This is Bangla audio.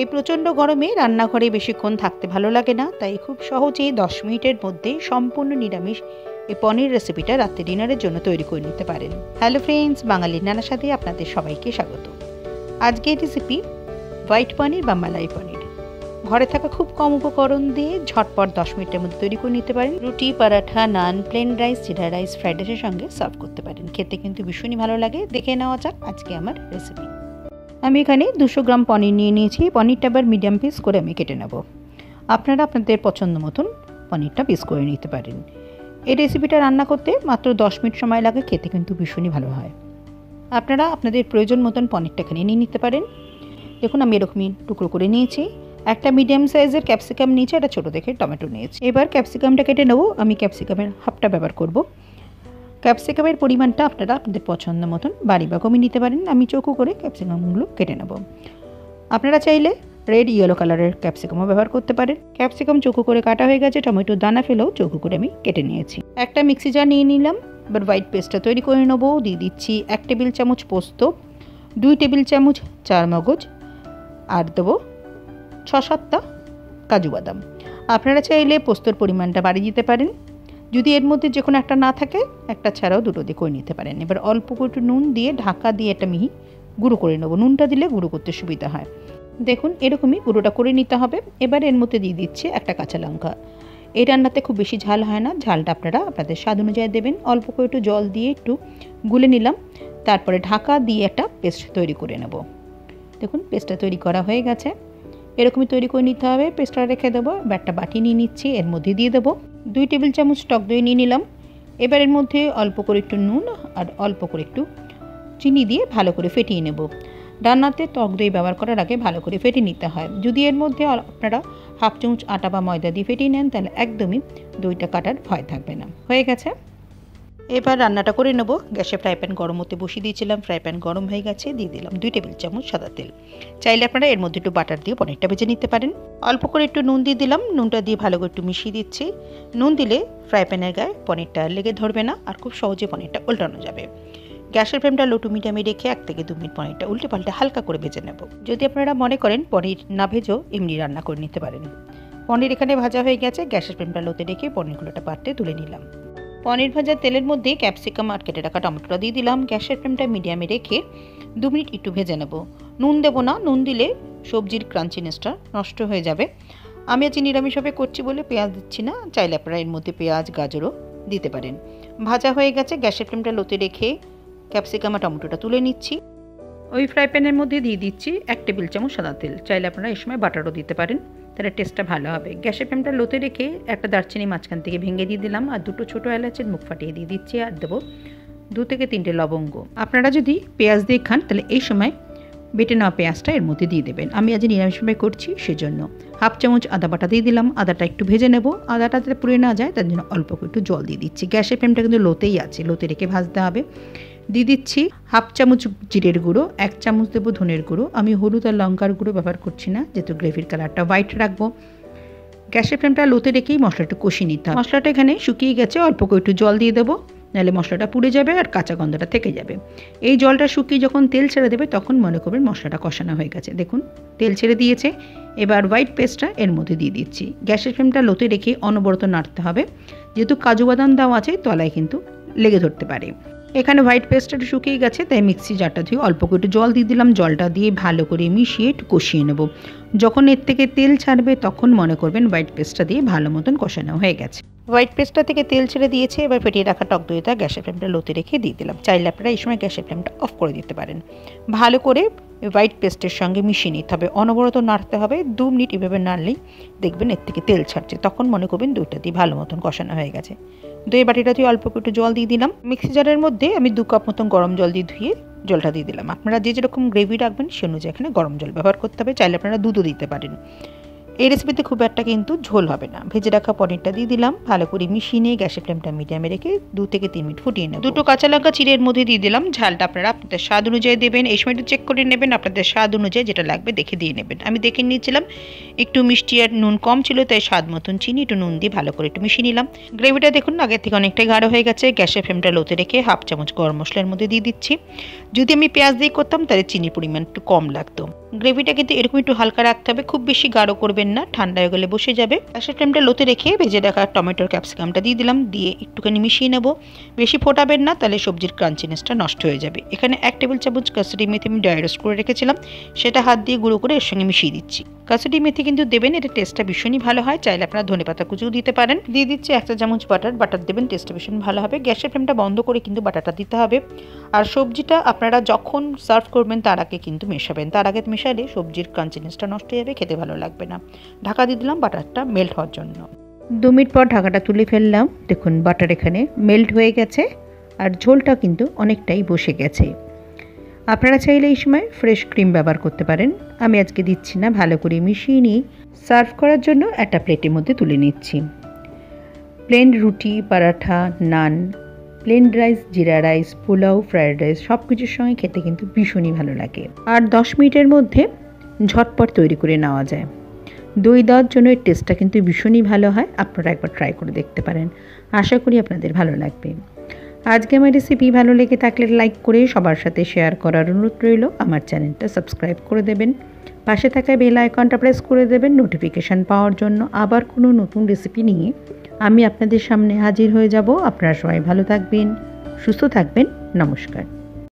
এই প্রচণ্ড গরমে রান্নাঘরে বেশিক্ষণ থাকতে ভালো লাগে না, তাই খুব সহজেই 10 মিনিটের মধ্যে সম্পূর্ণ নিরামিষ এই পনির রেসিপিটা রাত্রে ডিনারের জন্য তৈরি করে নিতে পারেন। হ্যালো ফ্রেন্ডস, বাঙালির নানার সাথে আপনাদের সবাইকে স্বাগত। আজকের রেসিপি হোয়াইট পনির বা মালাই পনির। ঘরে থাকা খুব কম উপকরণ দিয়ে ঝটপট 10 মিনিটের মধ্যে তৈরি করে নিতে পারেন। রুটি, পরাঠা, নান, প্লেন রাইস, জিরা রাইস, ফ্রাইড রাইসের সঙ্গে সার্ভ করতে পারেন। খেতে কিন্তু ভীষণই ভালো লাগে। দেখে নেওয়া যাক আজকে আমার রেসিপি। আমি এখানে 200 গ্রাম পনির নিয়ে নিয়েছি। পনিরটা আবার মিডিয়াম পিস করে আমি কেটে নেব। আপনারা আপনাদের পছন্দ মতন পনিরটা পিস করে নিতে পারেন। এই রেসিপিটা রান্না করতে মাত্র 10 মিনিট সময় লাগে, খেতে কিন্তু ভীষণই ভালো হয়। আপনারা আপনাদের প্রয়োজন মতন পনিরটা এখানে নিয়ে নিতে পারেন। দেখুন আমি এরকমই টুকরো করে নিয়েছি। একটা মিডিয়াম সাইজের ক্যাপসিকাম নিয়েছি, একটা ছোটো দেখে টমেটো নিয়েছি। এবার ক্যাপসিকামটা কেটে নেব। আমি ক্যাপসিকামের হাফটা ব্যবহার করব। ক্যাপসিকামের পরিমাণটা আপনারা আপনাদের পছন্দ মতন বাড়ি বা কমিয়ে নিতে পারেন। আমি চৌকো করে ক্যাপসিকামগুলো কেটে নেব। আপনারা চাইলে রেড ইয়েলো কালারের ক্যাপসিকামও ব্যবহার করতে পারেন। ক্যাপসিকাম চৌকো করে কাটা হয়ে গেছে। টমেটোর দানা ফেলেও চৌকো করে আমি কেটে নিয়েছি। একটা মিক্সি জার নিয়ে নিলাম। এবার হোয়াইট পেস্টটা তৈরি করে নেব। দিয়ে দিচ্ছি 1 টেবিল চামচ পোস্ত, 2 টেবিল চামচ চারমগজ, আর দেবো 6-7টা কাজু বাদাম। আপনারা চাইলে পোস্তর পরিমাণটা বাড়িয়ে দিতে পারেন। যদি এর মধ্যে যে কোনো একটা না থাকে, একটা ছাড়াও দুটো দিয়ে করে নিতে পারেন। এবার অল্প একটু নুন দিয়ে ঢাকা দিয়ে একটা মিহি গুঁড়ো করে নেবো। নুনটা দিলে গুঁড়ো করতে সুবিধা হয়। দেখুন এরকমই গুঁড়োটা করে নিতে হবে। এবার এর মধ্যে দিয়ে দিচ্ছে একটা কাঁচা লঙ্কা। এই রান্নাতে খুব বেশি ঝাল হয় না, ঝালটা আপনারা আপনাদের স্বাদ অনুযায়ী দেবেন। অল্প করে একটু জল দিয়ে একটু গুলে নিলাম। তারপরে ঢাকা দিয়ে একটা পেস্ট তৈরি করে নেব। দেখুন পেস্টটা তৈরি করা হয়ে গেছে। এরকমই তৈরি করে নিতে হবে। পেস্টটা রেখে দেবো। এবার একটা বাটি নিয়ে নিচ্ছি, এর মধ্যে দিয়ে দেবো 2 টেবিল চামচ টক দই নিয়ে নিলাম। এবার এর মধ্যে অল্প করে একটু নুন আর অল্প করে একটু চিনি দিয়ে ভালো করে ফেটিয়ে নেব। রান্নাতে টক দই ব্যবহার করার আগে ভালো করে ফেটিয়ে নিতে হয়। যদি এর মধ্যে আপনারা হাফ চামচ আটা বা ময়দা দিয়ে ফেটিয়ে নেন, তাহলে একদমই দইটা কাটার ভয় থাকবে না। হয়ে গেছে। এবার রান্নাটা করে নেব। গ্যাসে ফ্রাই প্যান গরম হতে বসিয়ে দিয়েছিলাম। ফ্রাই প্যান গরম হয়ে গেছে। দিয়ে দিলাম 2 টেবিল চামচ সাদা তেল। চাইলে আপনারা এর মধ্যে একটু বাটার দিয়ে পনিরটা ভেজে নিতে পারেন। অল্প করে একটু নুন দিয়ে দিলাম। নুনটা দিয়ে ভালো করে একটু মিশিয়ে দিচ্ছি। নুন দিলে ফ্রাই প্যানের গায়ে পনিরটা লেগে ধরবে না, আর খুব সহজে পনিরটা উল্টানো যাবে। গ্যাসের ফ্লেমটা লো টু মিডিয়ামে রেখে 1 থেকে 2 মিনিট পনিরটা উল্টে পাল্টে হালকা করে ভেজে নেব। যদি আপনারা মনে করেন পনির না ভেজেও এমনি রান্না করে নিতে পারেন। পনির এখানে ভাজা হয়ে গেছে। গ্যাসের ফ্লেমটা লোতে রেখে পনিরগুলোটা পাত্রে তুলে নিলাম। পনির ভাজার তেলের মধ্যে ক্যাপসিকাম আর কেটে রাখা টমেটোটা দিয়ে দিলাম। গ্যাসের ফ্লেমটা মিডিয়ামে রেখে 2 মিনিট একটু ভেজে নেব। নুন দেবো না, নুন দিলে সবজির ক্রাঞ্চিনেসটা নষ্ট হয়ে যাবে। আমি আজ নিরামিষভাবে করছি বলে পেঁয়াজ দিচ্ছি না, চাইলে আপনারা এর মধ্যে পেঁয়াজ গাজরও দিতে পারেন। ভাজা হয়ে গেছে। গ্যাসের ফ্লেমটা লোতে রেখে ক্যাপসিকাম আর টমেটোটা তুলে নিচ্ছি। ওই ফ্রাই প্যানের মধ্যে দিয়ে দিচ্ছি 1 টেবিল চামচ সাদা তেল। চাইলে আপনারা এই সময় বাটারও দিতে পারেন, তাহলে টেস্টটা ভালো হবে। গ্যাসের ফ্লেমটা লোতে রেখে একটা দারচিনি মাঝখান থেকে ভেঙে দিয়ে দিলাম, আর 2টো ছোটো এলাচের মুখ ফাটিয়ে দিয়ে দিচ্ছি, আর দেবো 2 থেকে 3টে লবঙ্গ। আপনারা যদি পেঁয়াজ দিয়ে খান, তাহলে এই সময় বেটে নেওয়া পেঁয়াজটা এর মধ্যে দিয়ে দেবেন। আমি আজ নিরামিষভাবে করছি সেজন্য হাফ চামচ আদা বাটা দিয়ে দিলাম। আদাটা একটু ভেজে নেব। আদাটা যাতে পুড়ে না যায় তার জন্য অল্প একটু জল দিয়ে দিচ্ছি। গ্যাসের ফ্লেমটা কিন্তু লোতেই আছে, লোতে রেখে ভাজতে হবে। দিয়ে দিচ্ছি হাফ চামচ জিরের গুঁড়ো, 1 চামচ দেবো ধনের গুঁড়ো। আমি হলুদ আর লঙ্কার গুঁড়ো ব্যবহার করছি না, যেহেতু গ্রেভির কালারটা হোয়াইট রাখবো। গ্যাসের ফ্লেমটা লোতে রেখেই মশলাটা কষিয়ে নিতে হবে। মশলাটা এখানে শুকিয়ে গেছে। অল্প করে একটু জল দিয়ে দেবো, নাহলে মশলাটা পুড়ে যাবে আর কাঁচা গন্ধটা থেকে যাবে। এই জলটা শুকিয়ে যখন তেল ছেড়ে দেবে, তখন মনে করবেন মশলাটা কষানো হয়ে গেছে। দেখুন তেল ছেড়ে দিয়েছে। এবার হোয়াইট পেস্টটা এর মধ্যে দিয়ে দিচ্ছি। গ্যাসের ফ্লেমটা লোতে রেখে অনবরত নাড়তে হবে, যেহেতু কাজু বাদাম দেওয়া আছে, তলায় কিন্তু লেগে ধরতে পারে। এখানে হোয়াইট পেস্টটা শুকিয়ে গেছে, তাই মিক্সি জারটা ধুয়ে অল্প করে একটু জল দিয়ে দিলাম। জলটা দিয়ে ভালো করে মিশিয়ে একটু কষিয়ে নেব। যখন এর থেকে তেল ছাড়বে, তখন মনে করবেন হোয়াইট পেস্টটা দিয়ে ভালো মতন কষানো হয়ে গেছে। হোয়াইট পেস্টটা থেকে তেল ছেড়ে দিয়েছে। এবার ফেটিয়ে রাখা টক দইটা গ্যাসের ফ্লেমটা লোতে রেখে দিয়ে দিলাম। চাইলে আপনারা এই সময় গ্যাসের ফ্লেমটা অফ করে দিতে পারেন। ভালো করে হোয়াইট পেস্টের সঙ্গে মিশিয়ে নিতে হবে। অনবরত নাড়তে হবে। 2 মিনিট এভাবে নাড়লেই দেখবেন এর থেকে তেল ছাড়ছে, তখন মনে করবেন দইটা দিয়ে ভালো মতন কষানো হয়ে গেছে। দইয়ের বাটিটা দিয়ে অল্প একটু জল দিয়ে দিলাম। মিক্সি জারের মধ্যে আমি 2 কাপ মতন গরম জল দিয়ে ধুয়ে জলটা দিয়ে দিলাম। আপনারা যে যেরকম গ্রেভি রাখবেন সে অনুযায়ী এখানে গরম জল ব্যবহার করতে হবে। চাইলে আপনারা দুধও দিতে পারেন। এই রেসিপিতে খুব একটা কিন্তু ঝোল হবে না। ভেজে রাখা পনিরটা দিয়ে দিলাম, ভালো করে মিশিয়ে নিয়ে গ্যাসের ফ্লেমটা মিডিয়ামে রেখে 2 থেকে 3 মিনিট ফুটিয়ে নেব। 2টো কাঁচা লঙ্কা চিড়ের মধ্যে দিয়ে দিলাম। ঝালটা আপনারা আপনাদের স্বাদ অনুযায়ী দেবেন। এই সময় একটু চেক করে নেবেন, আপনাদের স্বাদ অনুযায়ী যেটা লাগবে দেখে দিয়ে নেবেন। আমি দেখে নিয়েছিলাম একটু মিষ্টি আর নুন কম ছিল, তাই স্বাদ মতন চিনি একটু নুন দিয়ে ভালো করে একটু মিশিয়ে নিলাম। গ্রেভিটা দেখুন আগের থেকে অনেকটাই গাঢ় হয়ে গেছে। গ্যাসের ফ্লেমটা লোতে রেখে 1/2 চামচ গরম মশলার মধ্যে দিয়ে দিচ্ছি। যদি আমি পেঁয়াজ দিয়ে করতাম তাহলে চিনির পরিমাণ একটু কম লাগতো। গ্রেভিটা কিন্তু এরকম একটু হালকা রাখতে হবে, খুব বেশি গাঢ় করবেন না, ঠান্ডা হয়ে গেলে বসে যাবে। গ্যাসের ফ্লেমটা লোতে রেখে ভেজে রাখা টমেটোর ক্যাপসিকামটা দিয়ে দিলাম, দিয়ে একটুখানি মিশিয়ে নেব। বেশি ফোটাবেন না, তাহলে সবজির ক্রাঞ্চিনেসটা নষ্ট হয়ে যাবে। এখানে 1 টেবিল চামচ কাসুরি মেথি আমি ড্রাই রোস্ট করে রেখেছিলাম, সেটা হাত দিয়ে গুঁড়ো করে এর সঙ্গে মিশিয়ে দিচ্ছি। কাসুরি মেথি কিন্তু দেবেন, এটা টেস্টটা ভীষণই ভালো হয়। চাইলে আপনারা ধনেপাতা কুচিও দিতে পারেন। দিয়ে দিচ্ছি 1 চা চামচ বাটার দেবেন, টেস্টটা ভীষণ ভালো হবে। গ্যাসের ফ্লেমটা বন্ধ করে কিন্তু বাটারটা দিতে হবে। আর সবজিটা আপনারা যখন সার্ভ করবেন তার আগে কিন্তু মেশাবেন, তার আগে মেশালে সবজির ক্রাঞ্চিনেসটা নষ্ট হয়ে যাবে, খেতে ভালো লাগবে না। ঢাকা দিয়ে দিলাম বাটারটা মেল্ট হওয়ার জন্য। 2 মিনিট পর ঢাকাটা তুলে ফেললাম। দেখুন বাটার এখানে মেল্ট হয়ে গেছে আর ঝোলটা কিন্তু অনেকটাই বসে গেছে। আপনারা চাইলে এই সময় ফ্রেশ ক্রিম ব্যবহার করতে পারেন। আমি আজকে দিচ্ছি না, ভালো করে মিশিয়ে নিয়ে সার্ভ করার জন্য একটা প্লেটের মধ্যে তুলে নিচ্ছি। প্লেন রুটি, পরাঠা, নান, প্লেন রাইস, জিরা রাইস, পোলাও, ফ্রায়েড রাইস সব কিছুর সঙ্গে খেতে কিন্তু ভীষণই ভালো লাগে। আর 10 মিনিটের মধ্যে ঝটপট তৈরি করে নেওয়া যায়। দই দেওয়ার জন্য এর টেস্টটা কিন্তু ভীষণই ভালো হয়। আপনারা একবার ট্রাই করে দেখতে পারেন, আশা করি আপনাদের ভালো লাগবে। আজকে আমার রেসিপি ভালো লেগে থাকলে লাইক করে সবার সাথে শেয়ার করার অনুরোধ রইল। আমার চ্যানেলটা সাবস্ক্রাইব করে দেবেন, পাশে থাকা বেল আইকনটা প্রেস করে দেবেন নোটিফিকেশান পাওয়ার জন্য। আবার কোনো নতুন রেসিপি নিয়ে আমি আপনাদের সামনে হাজির হয়ে যাব। আপনারা সবাই ভালো থাকবেন, সুস্থ থাকবেন। নমস্কার।